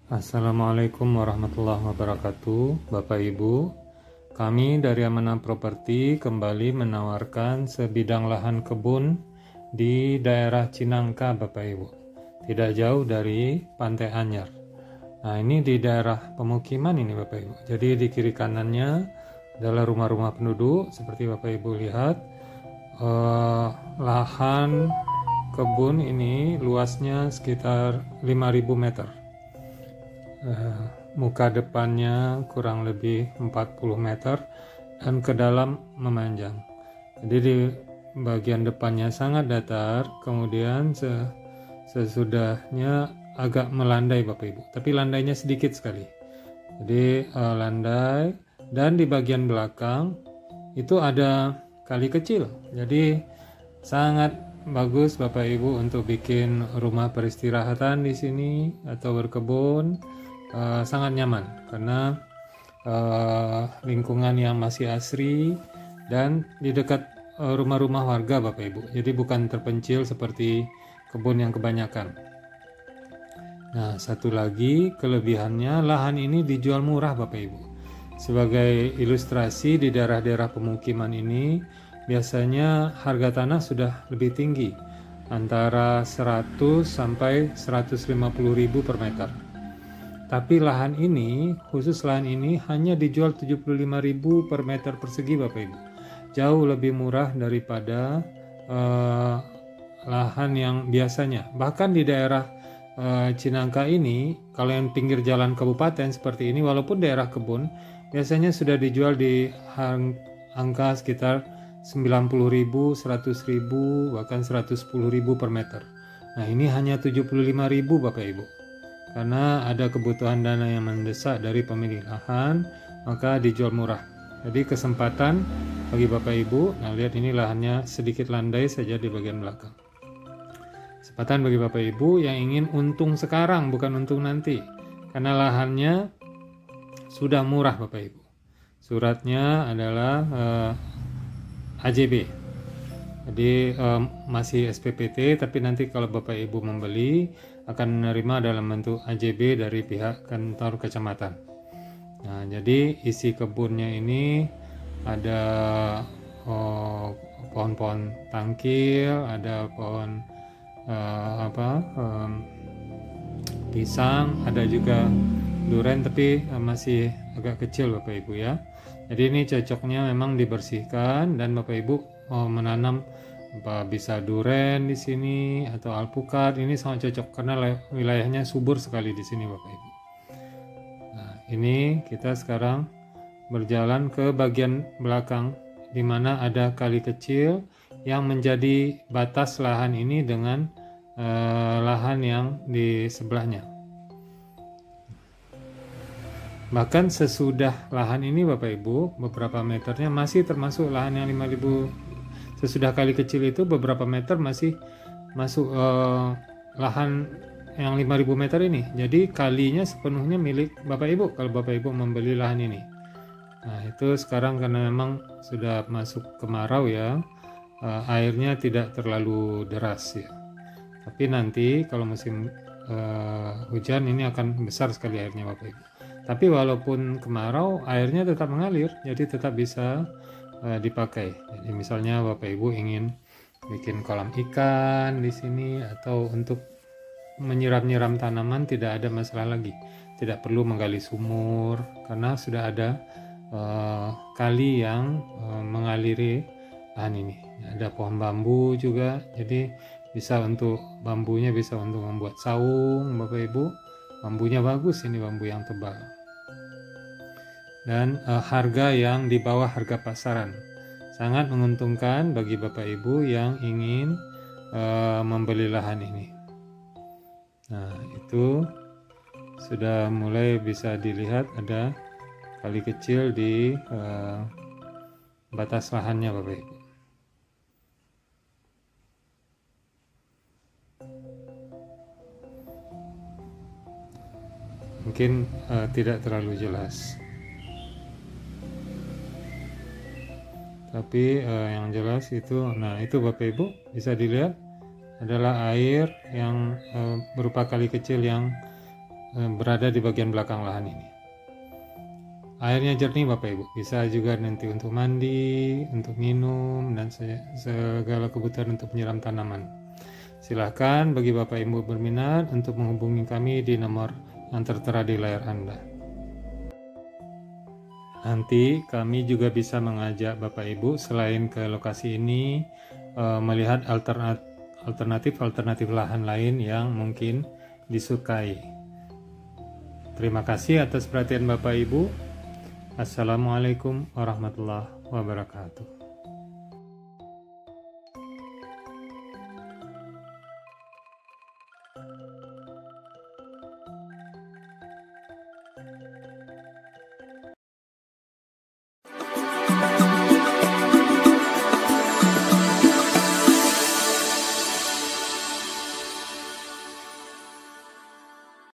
Assalamualaikum warahmatullahi wabarakatuh, Bapak Ibu. Kami dari Amanah Properti kembali menawarkan sebidang lahan kebun di daerah Cinangka, Bapak Ibu. Tidak jauh dari Pantai Anyar. Nah, ini di daerah pemukiman ini, Bapak Ibu. Jadi di kiri kanannya adalah rumah-rumah penduduk, seperti Bapak Ibu lihat. Lahan kebun ini luasnya sekitar 5.000 meter. Muka depannya kurang lebih 40 meter dan ke dalam memanjang. Jadi di bagian depannya sangat datar, kemudian sesudahnya agak melandai Bapak Ibu, tapi landainya sedikit sekali. Jadi landai, dan di bagian belakang itu ada kali kecil. Jadi sangat bagus Bapak Ibu untuk bikin rumah peristirahatan di sini atau berkebun. Sangat nyaman karena lingkungan yang masih asri dan di dekat rumah-rumah warga Bapak Ibu. Jadi bukan terpencil seperti kebun yang kebanyakan. Nah, satu lagi kelebihannya, lahan ini dijual murah Bapak Ibu. Sebagai ilustrasi, di daerah-daerah pemukiman ini biasanya harga tanah sudah lebih tinggi, antara 100 sampai 150 ribu per meter. Tapi lahan ini, khusus lahan ini hanya dijual 75.000 per meter persegi Bapak Ibu. Jauh lebih murah daripada lahan yang biasanya. Bahkan di daerah Cinangka ini, kalau yang pinggir jalan kabupaten seperti ini, walaupun daerah kebun, biasanya sudah dijual di angka sekitar 90.000, 100.000, bahkan 110.000 per meter. Nah, ini hanya 75.000 Bapak Ibu. Karena ada kebutuhan dana yang mendesak dari pemilik lahan, maka dijual murah. Jadi kesempatan bagi Bapak Ibu. Nah, lihat ini lahannya sedikit landai saja di bagian belakang. Kesempatan bagi Bapak Ibu yang ingin untung sekarang, bukan untung nanti. Karena lahannya sudah murah Bapak Ibu. Suratnya adalah AJB. Jadi masih SPPT, tapi nanti kalau Bapak Ibu membeli akan menerima dalam bentuk AJB dari pihak kantor kecamatan. Nah, jadi isi kebunnya ini ada pohon-pohon tangkil, ada pohon pisang, ada juga duren, tapi masih agak kecil Bapak Ibu ya. Jadi ini cocoknya memang dibersihkan, dan Bapak Ibu menanam bisa duren di sini atau alpukat. Ini sangat cocok karena wilayahnya subur sekali di sini Bapak Ibu. Nah, ini kita sekarang berjalan ke bagian belakang di mana ada kali kecil yang menjadi batas lahan ini dengan lahan yang di sebelahnya. Bahkan sesudah lahan ini Bapak Ibu, beberapa meternya masih termasuk lahan yang 5.000. Sesudah kali kecil itu beberapa meter masih masuk lahan yang 5.000 meter ini. Jadi kalinya sepenuhnya milik Bapak Ibu kalau Bapak Ibu membeli lahan ini. Nah, itu sekarang karena memang sudah masuk kemarau ya, airnya tidak terlalu deras ya. Tapi nanti kalau musim hujan ini akan besar sekali airnya Bapak Ibu. Tapi walaupun kemarau, airnya tetap mengalir, jadi tetap bisa dipakai. Jadi misalnya Bapak Ibu ingin bikin kolam ikan di sini atau untuk menyiram-nyiram tanaman, tidak ada masalah lagi. Tidak perlu menggali sumur karena sudah ada kali yang mengaliri lahan ini. Ada pohon bambu juga, jadi bisa untuk bambunya bisa untuk membuat saung Bapak Ibu. Bambunya bagus, ini bambu yang tebal. Dan harga yang di bawah harga pasaran. Sangat menguntungkan bagi Bapak Ibu yang ingin membeli lahan ini. Nah, itu sudah mulai bisa dilihat ada kali kecil di batas lahannya Bapak Ibu. Mungkin tidak terlalu jelas. Tapi yang jelas itu, nah itu Bapak Ibu bisa dilihat adalah air yang berupa kali kecil yang berada di bagian belakang lahan ini. Airnya jernih Bapak Ibu, bisa juga nanti untuk mandi, untuk minum, dan segala kebutuhan untuk menyiram tanaman. Silahkan bagi Bapak Ibu berminat untuk menghubungi kami di nomor yang tertera di layar Anda. Nanti kami juga bisa mengajak Bapak Ibu selain ke lokasi ini melihat alternatif lahan lain yang mungkin disukai. Terima kasih atas perhatian Bapak Ibu. Assalamualaikum warahmatullahi wabarakatuh.